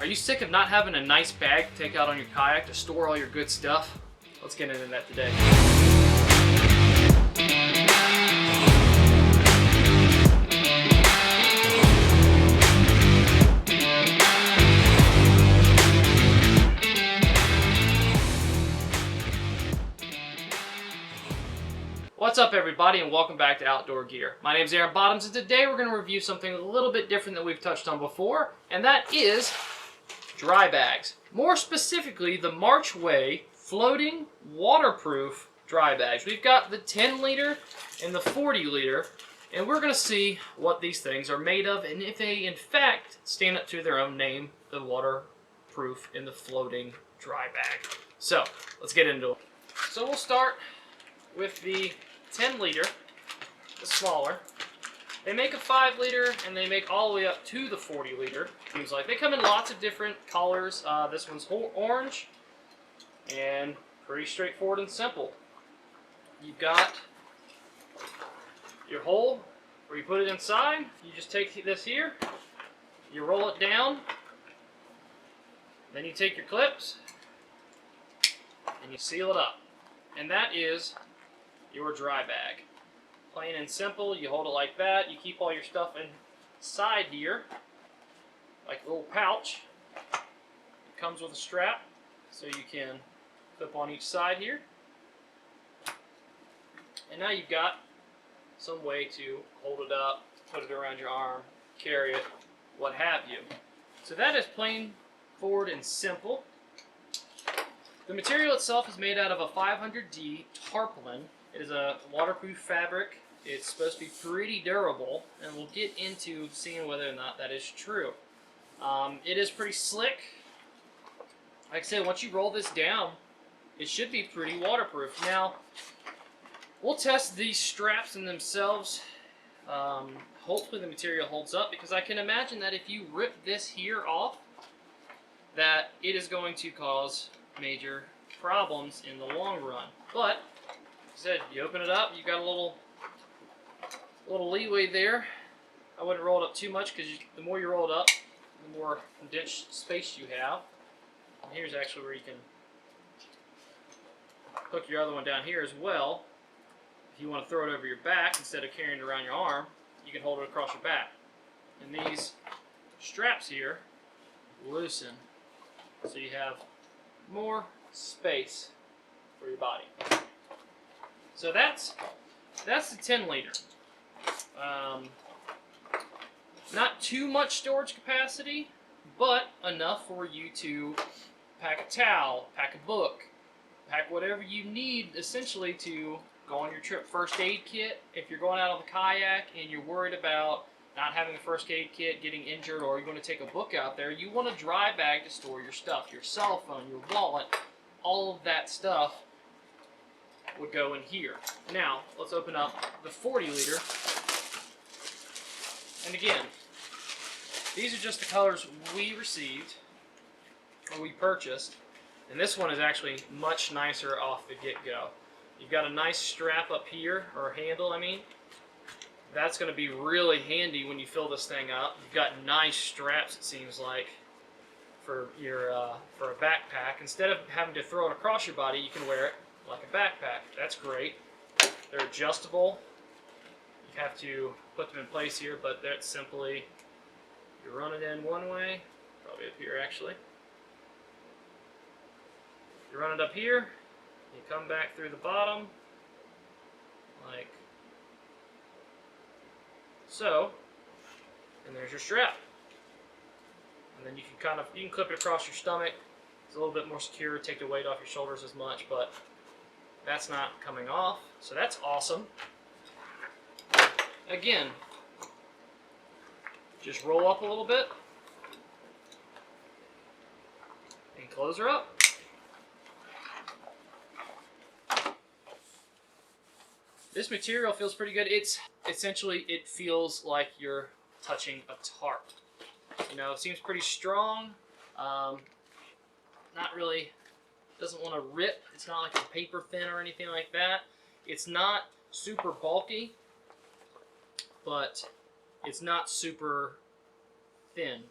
Are you sick of not having a nice bag to take out on your kayak to store all your good stuff? Let's get into that today. What's up everybody, and welcome back to Outdoor Gear. My name is Aaron Bottoms, and today we're going to review something a little bit different than we've touched on before, and that is dry bags. More specifically, the Marchway floating waterproof dry bags. We've got the 10 liter and the 40 liter, and we're going to see what these things are made of and if they in fact stand up to their own name, the waterproof in the floating dry bag. So let's get into it. So we'll start with the 10 liter, the smaller. They make a 5 liter and they make all the way up to the 40 liter. Seems like they come in lots of different colors. This one's orange and pretty straightforward and simple. You've got your hole where you put it inside. You just take this here, you roll it down, then you take your clips and you seal it up. And that is your dry bag. Plain and simple, you hold it like that, you keep all your stuff inside here, like a little pouch. It comes with a strap, so you can clip on each side here. And now you've got some way to hold it up, put it around your arm, carry it, what have you. So that is plain, forward, and simple. The material itself is made out of a 500D tarpaulin. It is a waterproof fabric. It's supposed to be pretty durable, and we'll get into seeing whether or not that is true. It is pretty slick. Like I said, once you roll this down, it should be pretty waterproof. Now, we'll test these straps in themselves. Hopefully the material holds up, because I can imagine that if you rip this here off, that it is going to cause major problems in the long run. But, like I said, you open it up, you've got a little leeway there. I wouldn't roll it up too much, because the more you roll it up, the more condensed space you have. And here's actually where you can hook your other one down here as well. If you want to throw it over your back instead of carrying it around your arm, you can hold it across your back. And these straps here loosen, so you have more space for your body. So that's the 10 liter. Not too much storage capacity, but enough for you to pack a towel, pack a book, pack whatever you need essentially to go on your trip. First aid kit, if you're going out on the kayak and you're worried about not having a first aid kit, getting injured, or you're going to take a book out there, you want a dry bag to store your stuff, your cell phone, your wallet, all of that stuff would go in here. Now, let's open up the 40 liter. And again, these are just the colors we received, or we purchased. And this one is actually much nicer off the get-go. You've got a nice strap up here, or handle, I mean. That's going to be really handy when you fill this thing up. You've got nice straps, it seems like, for your for a backpack. Instead of having to throw it across your body, you can wear it like a backpack. That's great. They're adjustable. You have to put them in place here, but that's simply, you run it in one way, probably up here actually. You run it up here, you come back through the bottom, like so, and there's your strap. And then you can clip it across your stomach. It's a little bit more secure, take the weight off your shoulders as much, but that's not coming off, so that's awesome. Again, just roll up a little bit and close her up. This material feels pretty good. It's essentially, it feels like you're touching a tarp. You know, it seems pretty strong. Not really, doesn't want to rip. It's not like a paper thin or anything like that. It's not super bulky, but it's not super thin.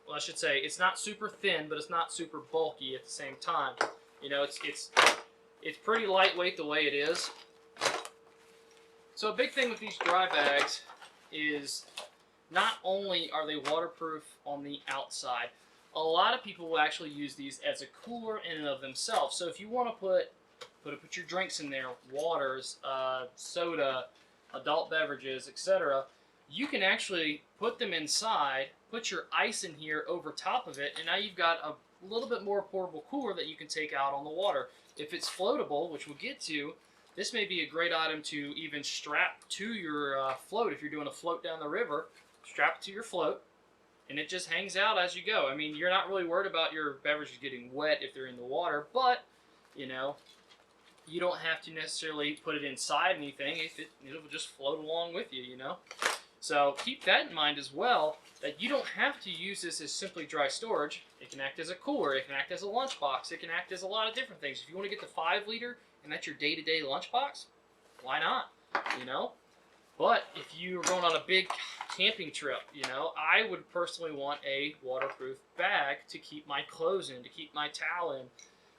well, I should say, it's not super thin, but it's not super bulky at the same time. You know, it's pretty lightweight the way it is. So a big thing with these dry bags is not only are they waterproof on the outside, a lot of people will actually use these as a cooler in and of themselves. So if you want to put your drinks in there, waters, soda, adult beverages, etc., you can actually put them inside, put your ice in here over top of it, and now you've got a little bit more portable cooler that you can take out on the water. If it's floatable, which we'll get to, this may be a great item to even strap to your float. If you're doing a float down the river, strap it to your float, and it just hangs out as you go. I mean, you're not really worried about your beverages getting wet if they're in the water, but, you know, you don't have to necessarily put it inside anything. It'll just float along with you, you know. So keep that in mind as well, that you don't have to use this as simply dry storage. It can act as a cooler, it can act as a lunchbox, it can act as a lot of different things. If you want to get the 5 liter and that's your day-to-day lunchbox, why not, you know? But if you're going on a big camping trip, you know, I would personally want a waterproof bag to keep my clothes in, to keep my towel in,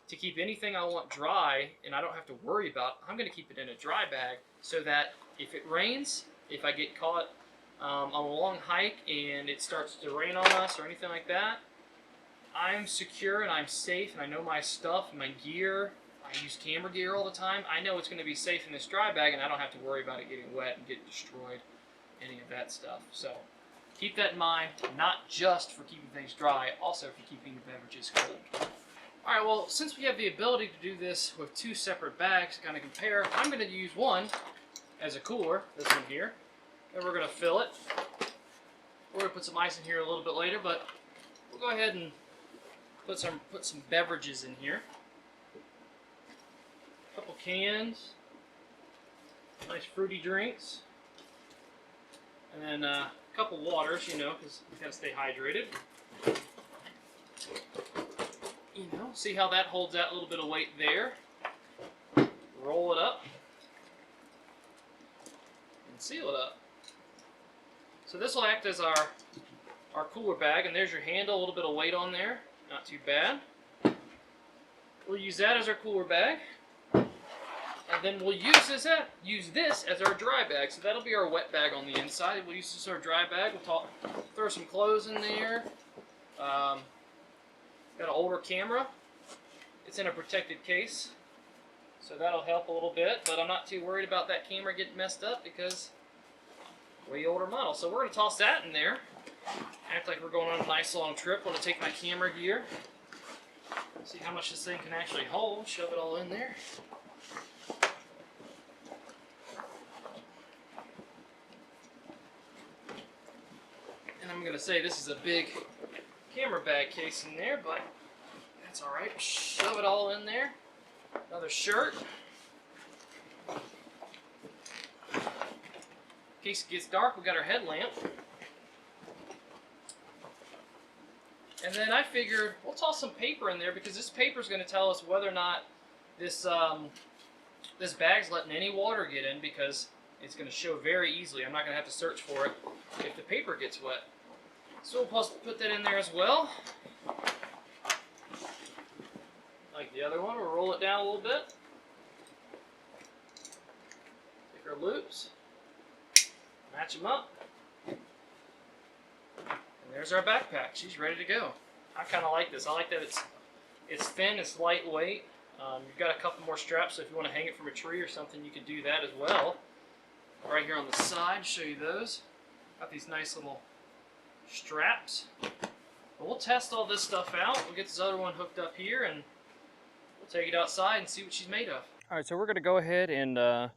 to keep anything I want dry and I don't have to worry about. I'm going to keep it in a dry bag so that if it rains, if I get caught on a long hike and it starts to rain on us or anything like that, I'm secure and I'm safe and I know my stuff, my gear. I use camera gear all the time. I know it's going to be safe in this dry bag and I don't have to worry about it getting wet and getting destroyed, any of that stuff. So keep that in mind, not just for keeping things dry, also for keeping your beverages cold. Alright, well, since we have the ability to do this with 2 separate bags to kind of compare, I'm going to use one as a cooler, this one here. And we're going to fill it. We're going to put some ice in here a little bit later, but we'll go ahead and put some beverages in here. A couple cans, nice fruity drinks, and then a couple waters, you know, because we've got to stay hydrated. You know, see how that holds that little bit of weight there. Roll it up and seal it up. So this will act as our cooler bag, and there's your handle, a little bit of weight on there, not too bad. We'll use that as our cooler bag, and then we'll use this as our dry bag. So that'll be our wet bag on the inside. We'll use this as our dry bag. We'll throw some clothes in there. Got an older camera. It's in a protected case, so that'll help a little bit, but I'm not too worried about that camera getting messed up because way older model. So we're going to toss that in there. Act like we're going on a nice long trip. Want to take my camera gear, see how much this thing can actually hold, shove it all in there. And I'm going to say this is a big camera bag case in there, but that's alright. Shove it all in there. Another shirt. In case it gets dark, we got our headlamp. And then I figured we'll toss some paper in there because this paper is going to tell us whether or not this this bag's letting any water get in, because it's going to show very easily. I'm not going to have to search for it if the paper gets wet. So we'll put that in there as well. Like the other one, we'll roll it down a little bit. Take our loops, match them up. And there's our backpack. She's ready to go. I kind of like this. I like that it's thin, it's lightweight. You've got a couple more straps, so if you want to hang it from a tree or something, you could do that as well. Right here on the side, show you those. Got these nice little straps. But we'll test all this stuff out. We'll get this other one hooked up here, and we'll take it outside and see what she's made of. All right, so we're going to go ahead and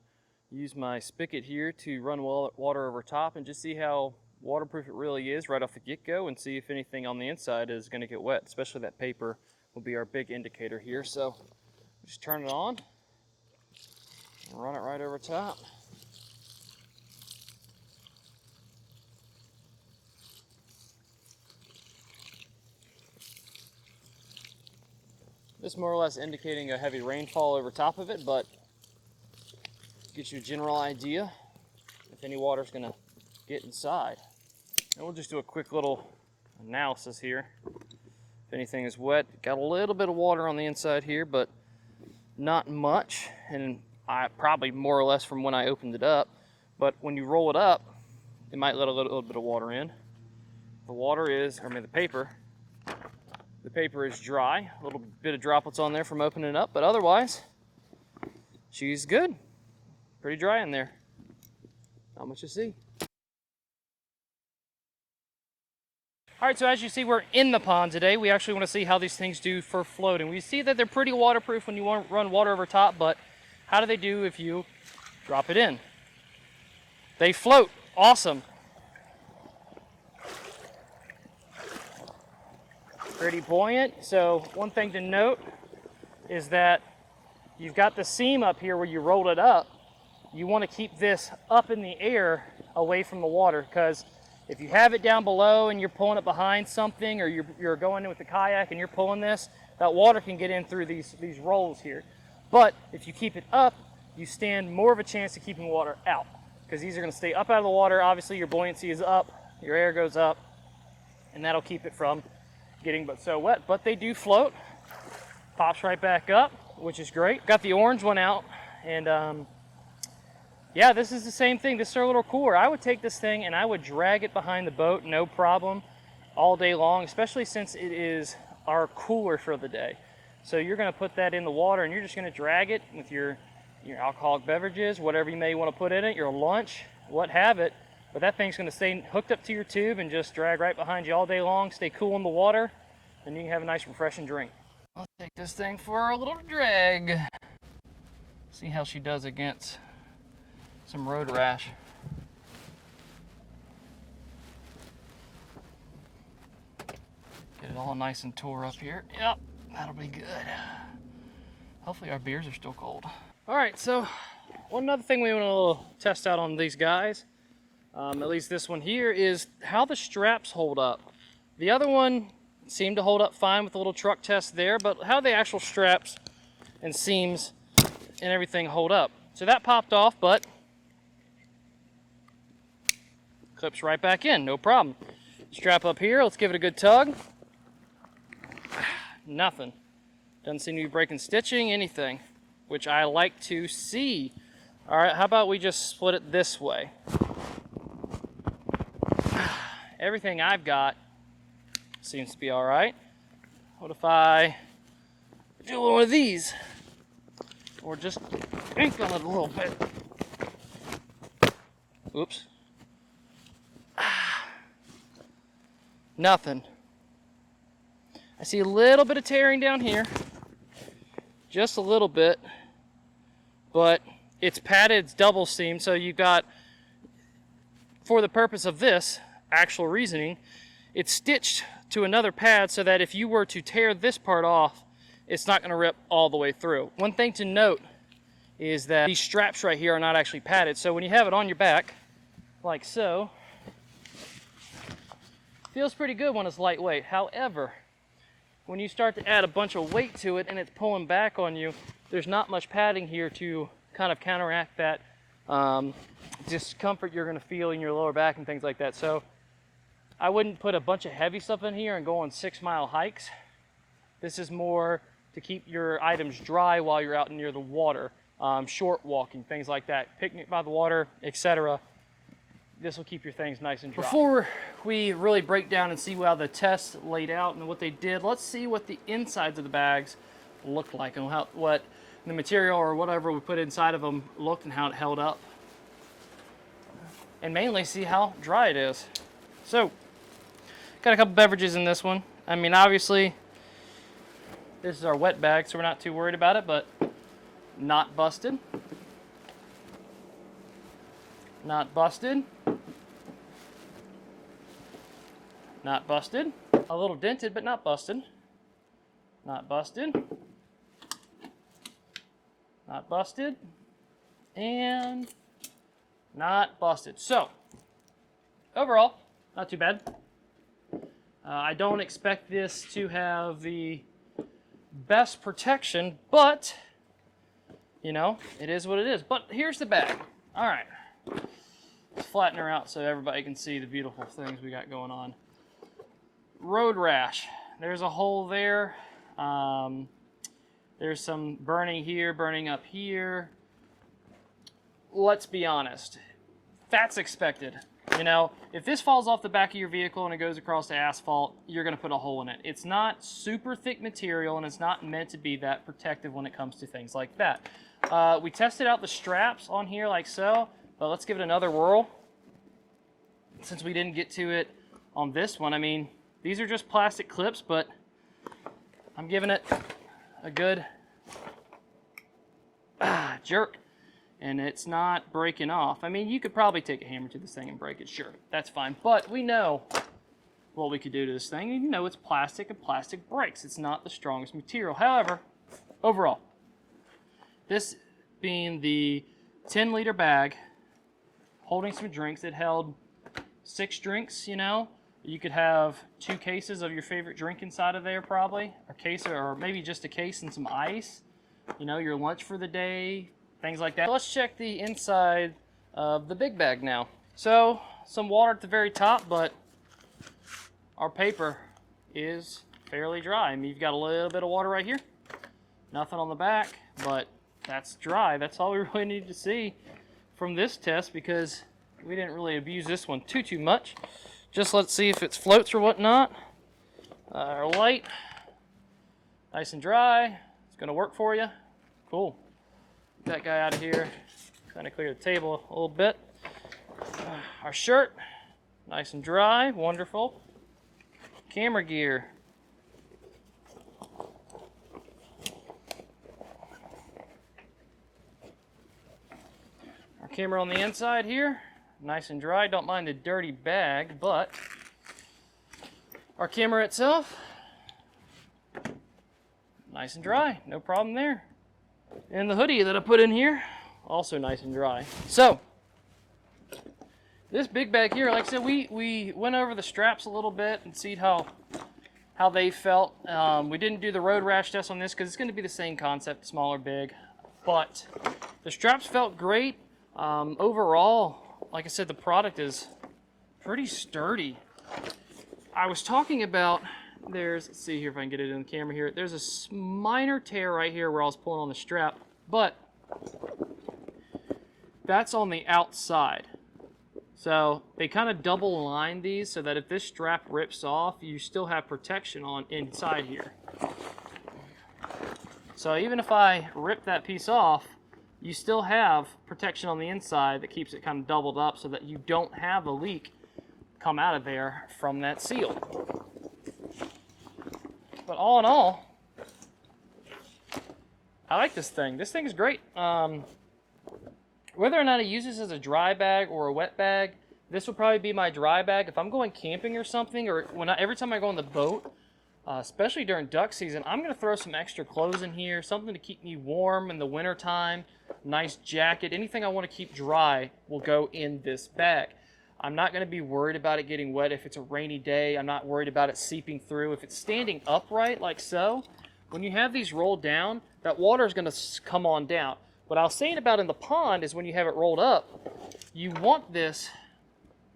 use my spigot here to run water over top and just see how waterproof it really is right off the get-go, and see if anything on the inside is going to get wet. Especially that paper will be our big indicator here. So just turn it on and run it right over top. This more or less indicating a heavy rainfall over top of it, but gives you a general idea if any water's going to get inside. And we'll just do a quick little analysis here. If anything is wet, got a little bit of water on the inside here, but not much, and I probably more or less from when I opened it up. But when you roll it up, it might let a little bit of water in. The water is, the paper is dry. A little bit of droplets on there from opening it up, but otherwise, she's good. Pretty dry in there. Not much to see. All right, so as you see, we're in the pond today. We actually want to see how these things do for floating. We see that they're pretty waterproof when you want to run water over top, but how do they do if you drop it in? They float. Awesome. Pretty buoyant. So one thing to note is that you've got the seam up here where you rolled it up. You want to keep this up in the air away from the water, because if you have it down below and you're pulling it behind something, or you're going in with the kayak and you're pulling this, that water can get in through these rolls here. But if you keep it up, you stand more of a chance of keeping water out, because these are going to stay up out of the water. Obviously your buoyancy is up, your air goes up, and that'll keep it from getting so wet. But they do float. Pops right back up, which is great. Got the orange one out, and yeah, this is the same thing. This is a little cooler. I would take this thing and I would drag it behind the boat, no problem, all day long, especially since it is our cooler for the day. So you're going to put that in the water and you're just going to drag it with your alcoholic beverages, whatever you may want to put in it, your lunch, what have it. But that thing's going to stay hooked up to your tube and just drag right behind you all day long, stay cool in the water, and you can have a nice refreshing drink. I'll take this thing for a little drag. See how she does against some road rash. Get it all nice and tore up here. Yep, that'll be good. Hopefully our beers are still cold. All right, so one other thing we want to test out on these guys, at least this one here, is how the straps hold up. The other one seemed to hold up fine with the little truck test there, but how the actual straps and seams and everything hold up. So that popped off, but clips right back in, no problem. Strap up here, let's give it a good tug. Nothing. Doesn't seem to be breaking stitching, anything, which I like to see. All right, how about we just split it this way? Everything I've got seems to be all right. What if I do one of these? Or just ink on it a little bit. Oops. Nothing. I see a little bit of tearing down here. Just a little bit. But it's padded, it's double seam, so you've got, for the purpose of this actual reasoning, it's stitched to another pad so that if you were to tear this part off, it's not going to rip all the way through. One thing to note is that these straps right here are not actually padded, so when you have it on your back, like so, feels pretty good when it's lightweight. However, when you start to add a bunch of weight to it and it's pulling back on you, there's not much padding here to kind of counteract that discomfort you're going to feel in your lower back and things like that. So I wouldn't put a bunch of heavy stuff in here and go on 6-mile hikes. This is more to keep your items dry while you're out near the water, short walking, things like that, picnic by the water, etc. This will keep your things nice and dry. Before we really break down and see how the test laid out and what they did, let's see what the insides of the bags looked like and what the material or whatever we put inside of them looked and how it held up. And mainly see how dry it is. So, got a couple beverages in this one. I mean, obviously, this is our wet bag, so we're not too worried about it, but not busted. Not busted. Not busted. A little dented, but not busted. Not busted. Not busted. And not busted. So, overall, not too bad. I don't expect this to have the best protection, but, you know, it is what it is. But here's the bag. All right. Let's flatten her out so everybody can see the beautiful things we got going on. road rash. There's a hole there. There's some burning here, burning up here. Let's be honest. That's expected. You know, if this falls off the back of your vehicle and it goes across the asphalt, you're going to put a hole in it. It's not super thick material, and it's not meant to be that protective when it comes to things like that. We tested out the straps on here like so, but let's give it another whirl. Since we didn't get to it on this one, I mean, these are just plastic clips, but I'm giving it a good jerk. And it's not breaking off. I mean, you could probably take a hammer to this thing and break it, sure, that's fine. But we know what we could do to this thing. And you know it's plastic, and plastic breaks. It's not the strongest material. However, overall, this being the 10-liter bag, holding some drinks, it held 6 drinks, you know. You could have 2 cases of your favorite drink inside of there probably, a case, or maybe just a case and some ice, you know, your lunch for the day, things like that. Let's check the inside of the big bag now. So, some water at the very top, but our paper is fairly dry. I mean, you've got a little bit of water right here. Nothing on the back, but that's dry. That's all we really need to see from this test, because we didn't really abuse this one too much. Just let's see if it floats or whatnot. Our light, nice and dry. It's gonna work for you. Cool. Get that guy out of here. Kind of clear the table a little bit. Our shirt, nice and dry, wonderful. Camera gear. Our camera on the inside here, nice and dry. Don't mind the dirty bag, but our camera itself, nice and dry, no problem there. And the hoodie that I put in here, also nice and dry. So, this big bag here, like I said, we went over the straps a little bit and see how they felt. We didn't do the road rash test on this because it's going to be the same concept, small or big. But the straps felt great. Overall, like I said, the product is pretty sturdy. I was talking about, let's see here if I can get it in the camera here. There's a minor tear right here where I was pulling on the strap, but that's on the outside. So they kind of double line these so that if this strap rips off, you still have protection on inside here. So even if I rip that piece off, you still have protection on the inside that keeps it kind of doubled up so that you don't have a leak come out of there from that seal. But all in all, I like this thing. This thing is great. Whether or not I use this as a dry bag or a wet bag, this will probably be my dry bag. If I'm going camping or something, or every time I go on the boat, especially during duck season, I'm going to throw some extra clothes in here, something to keep me warm in the winter time, nice jacket, anything I want to keep dry will go in this bag. I'm not going to be worried about it getting wet if it's a rainy day. I'm not worried about it seeping through. If it's standing upright like so, when you have these rolled down, that water is going to come on down. What I was saying about in the pond is when you have it rolled up, you want this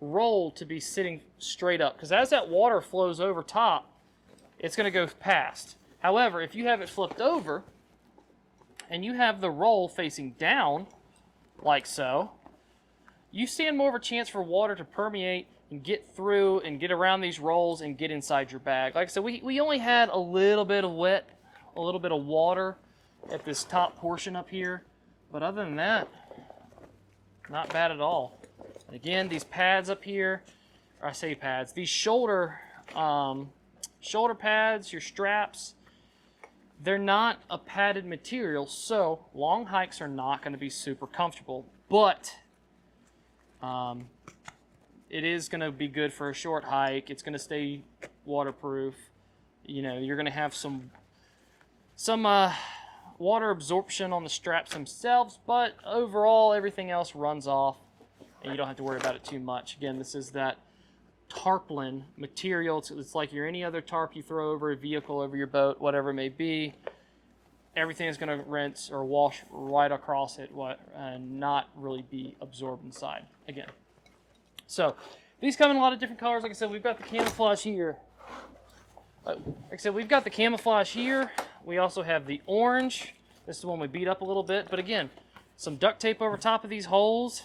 roll to be sitting straight up, because as that water flows over top, it's going to go past. However, if you have it flipped over and you have the roll facing down like so, you stand more of a chance for water to permeate and get through and get around these rolls and get inside your bag. Like I said, we only had a little bit of wet, a little bit of water at this top portion up here, but other than that, not bad at all. And again, these pads up here, or I say pads, these shoulder pads, your straps, they're not a padded material, so long hikes are not going to be super comfortable, but it is going to be good for a short hike. It's going to stay waterproof. You know, you're going to have some water absorption on the straps themselves, but overall everything else runs off and you don't have to worry about it too much. Again, this is that tarpaulin material. It's like any other tarp you throw over a vehicle, over your boat, whatever it may be. Everything is going to rinse or wash right across it and not really be absorbed inside again. So these come in a lot of different colors. Like I said, we've got the camouflage here Like I said, we've got the camouflage here. We also have the orange. This is the one we beat up a little bit. But again, some duct tape over top of these holes.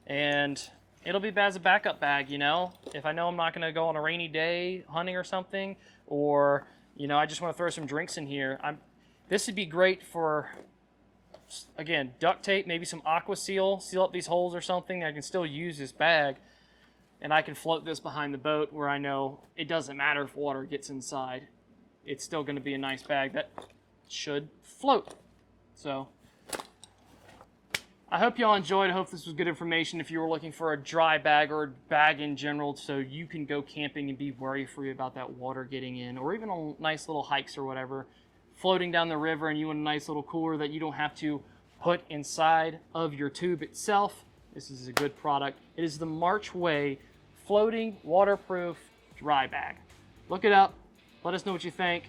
And it'll be as a backup bag, you know. If I know I'm not going to go on a rainy day hunting or something, or, you know, I just want to throw some drinks in here. This would be great for, again, duct tape, maybe some aqua seal up these holes or something. I can still use this bag. And I can float this behind the boat where I know it doesn't matter if water gets inside. It's still going to be a nice bag that should float. So, I hope y'all enjoyed. I hope this was good information if you were looking for a dry bag or a bag in general so you can go camping and be worry-free about that water getting in, or even on nice little hikes or whatever, floating down the river and you want a nice little cooler that you don't have to put inside of your tube itself. This is a good product. It is the Marchway Floating Waterproof Dry Bag. Look it up. Let us know what you think.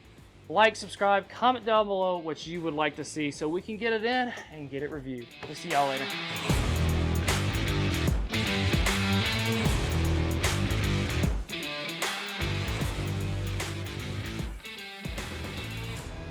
Like, subscribe, comment down below what you would like to see so we can get it in and get it reviewed. We'll see y'all later.